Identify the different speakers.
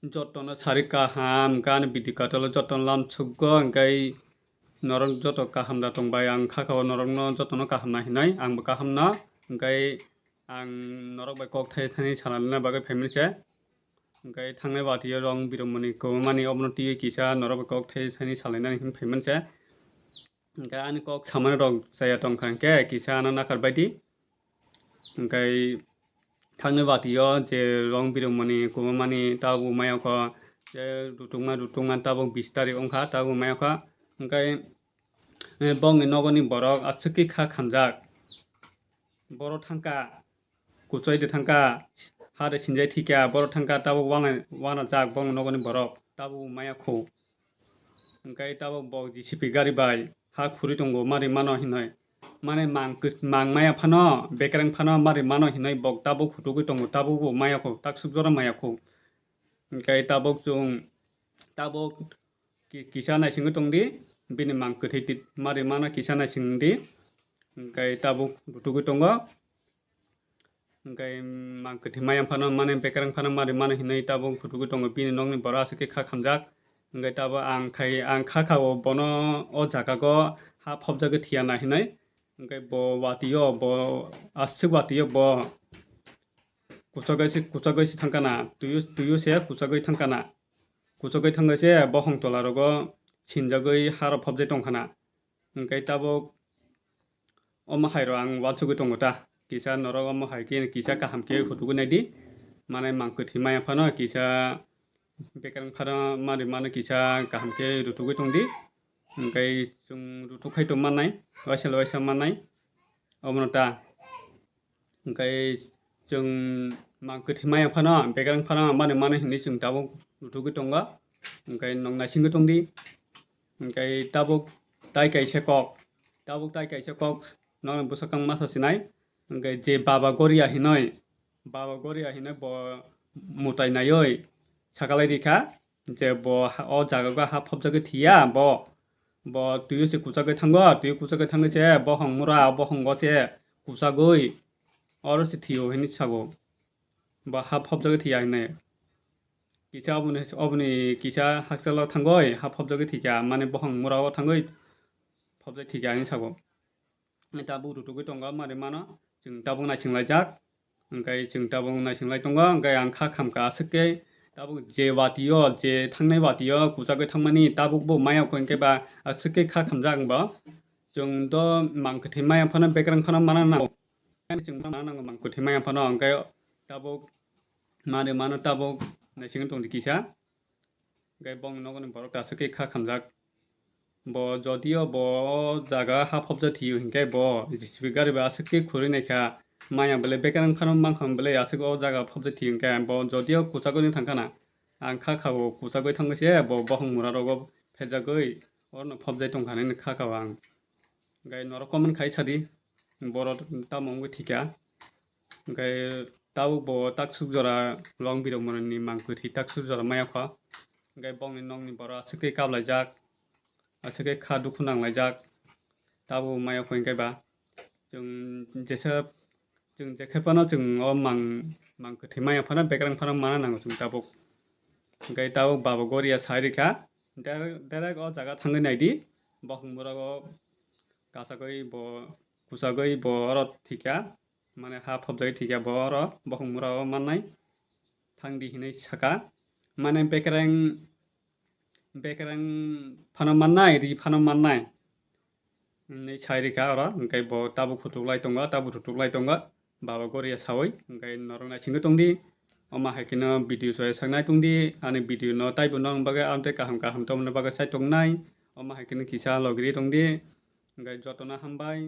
Speaker 1: jottono sari kaham gan bidi katalo jotton lam suggo angkai norok joto kaham da tongbai ang khakao norok no jottono kaham na hinai angbo kaham na angkai ang norok bai kok thai thani sanalina bagai family che angkai thangnai batiyo rong biromani komani obno tiye kisa norok bai kok thai thani salaina hin family che angkai ani kok samana rok saya tongkhangke kisa ana nakar baidi angkai thangnai batiyo je rong biromani komani tabu mayako je rutungma tabuk 20 tarik ongkha tabu mayakha angkai bongni nogoni borok aswkhe kha khamjak borok thangka kuchoi de thangka hade sinjai thika borok thangka tabuk wana jak bongni nogoni borok tabuk mayakho angkai tabuk bok GCP gari bai ha khuri tongo mari mano hinai mane mang maya phano bekrang phano mari mano hinai bok tabuk phutugui tongo tabuk bo mayakho taksuk jora mayakho angkai tabuk chung tabuk kisa naisingui tongdi bini mang kwthai mari mano kisa naisingdi angkai tabuk rutugui tongo angkai mang kwthai mayam phano mane bekrang phano mari mano hinai tabuk phutugui tongo bini nogni borok aswkhe kha khamjak angkai tabuk ang khakao bono o jagago ha phopjagui thiya na hinai angkai bo watiyo bo aswk watiyo bo kuchagui se thangkana tuyo se kuchagui thangkana kuchagui thangoi se bohong tola rogo sinjagui harok phopjai tongkhana angkai tabuk omo hairo ang walsugui tongo ta kisa norok omo hai kisa kaham khe phutugui naidi mane mang kwthai maya phano kisa bekrang phano mari mano kisa kaham khe rutugui tongdi angkai chung rutukhai tongmannai waisa mannai omono ta angkai chung mang kwthai maya phano bekrang phano mani mano hinui chung tabuk rutugui tongo angkai nog naisingui tongdi angkai tabuk tai kaisa kok nogni bwsakang masa sinai angkai je baba goria hinoi bo mutai naioi sakalai rikha je bo o jagago ha phopjagui thiya bo tuyo se kuchagui thango se bohong mura bohongo se kuchagui oro se thiyo hinui sago bo ha phopjagui thiya hinai kisa oboni kisa hakchalo thangoi ha phopjagui thika mane bohong mura o thangoi phopjai thika hinui sago tabuk rutugui tongo mari mano chung tabuk naisinglajak angkai chung tabuk naisinglai tongo angkai ang kha khamka aswkhe tabuk je watiyo je thangnai watiyo kuchagui thangmani tabuk bo mayakho hingke ba aswkhe kha khamjak bo chung do mang kwthai maya phano bekrang phano mana nango chung nango mang kwthai maya phano angkai tabuk mari mano tabuk naisingui tongdi kisa angkai bongni nogoni borok aswkhe kha khamjak bo jodio bo jaga ha phopjak thiyo hingke bo GCP gari bai aswkhe khuri naikha maya bele bekrang phano mangkhang bele aswkhe o jaga phopjak thiyo hingke bo jodio kuchagui thangkana ang khakao kuchagui thangoi se bo bohong mura rogo phejagui orno phopjai tongkhanai khakao ang angkai norok common khai sadi borok tamongui thika angkai tabuk bo taksuk jora rong biromani mang kwthai taksuk jora mayakho angkai bongni nogni borok aswkhe kaplaijak aswkhe kha dukhu nanglaijak tabuk mayakho hingke ba chung jekhai chung o mang kwthai maya phano bekrang phano mana nango chung tabuk angkai tabuk baba goria sai rikha direct o jaga thangui naidi bohong murago kasagui bo kuchagui bo oro thika mane ha phopjagui thika bo oro bohong mura o mannai thangdi hinui saka mane bekrang phano mannai ri phano mannai nei sai rikha oro angkai bo tabuk phutuklai tongo tabuk rutuklai tongo baba goria sawui angkai norok naisingui tongdi omo haikeno video choi saknai tongdi ani video no taibo nong bagai amtwui kaham tongmani bagai sai tongnai omo haikeno kisa logiri tongdi angkai jotono hambai।